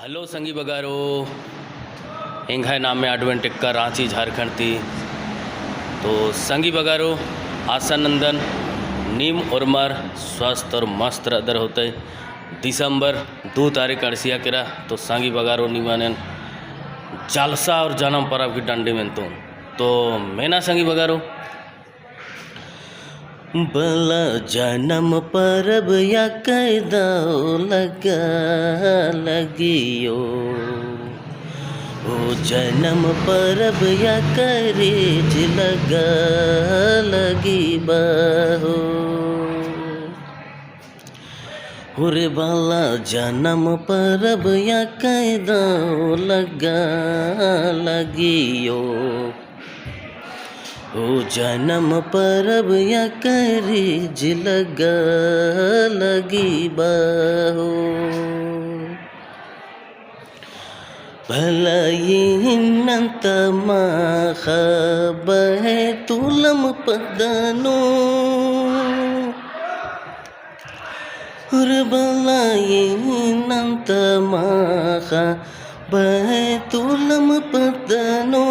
Hello संगी बगारो इंघाई नाम में एडवेंटेक का रांची झारखंड थी। तो संगी बगारो आशानंदन नीम उर्मर स्वस्थ और मस्त अदर होते दिसंबर 2 तारीख अड़सिया केरा। तो संगी बगारो निवानन जालसा और जन्म परब की डंडी में तो मैना संगी बगारो बला जन्म परब या कैदो लगा लगियो ओ जन्म परब या करेज लगा लगी बाहो हुरे बाला जन्म परब या कैदो लगा लगियो ओ जन्म परब या करेज लगा लगी बाहो भलाई नंत बहे तुलम पदनो भलाई नंत बहे तुलम पदनो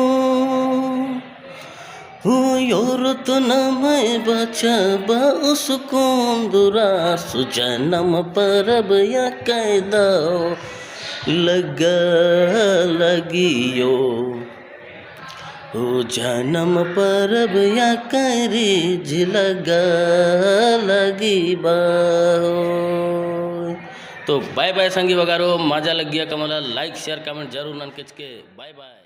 योरत नमय बचब उसको दुरास जन्म परब या कैदो लगा लगियो ओ जन्म परब या करेज लगा लगी बाहो। तो बाय बाय संगी बगारो मजा लग गया कमला लाइक शेयर कमेंट जरूर नन के बाय बाय।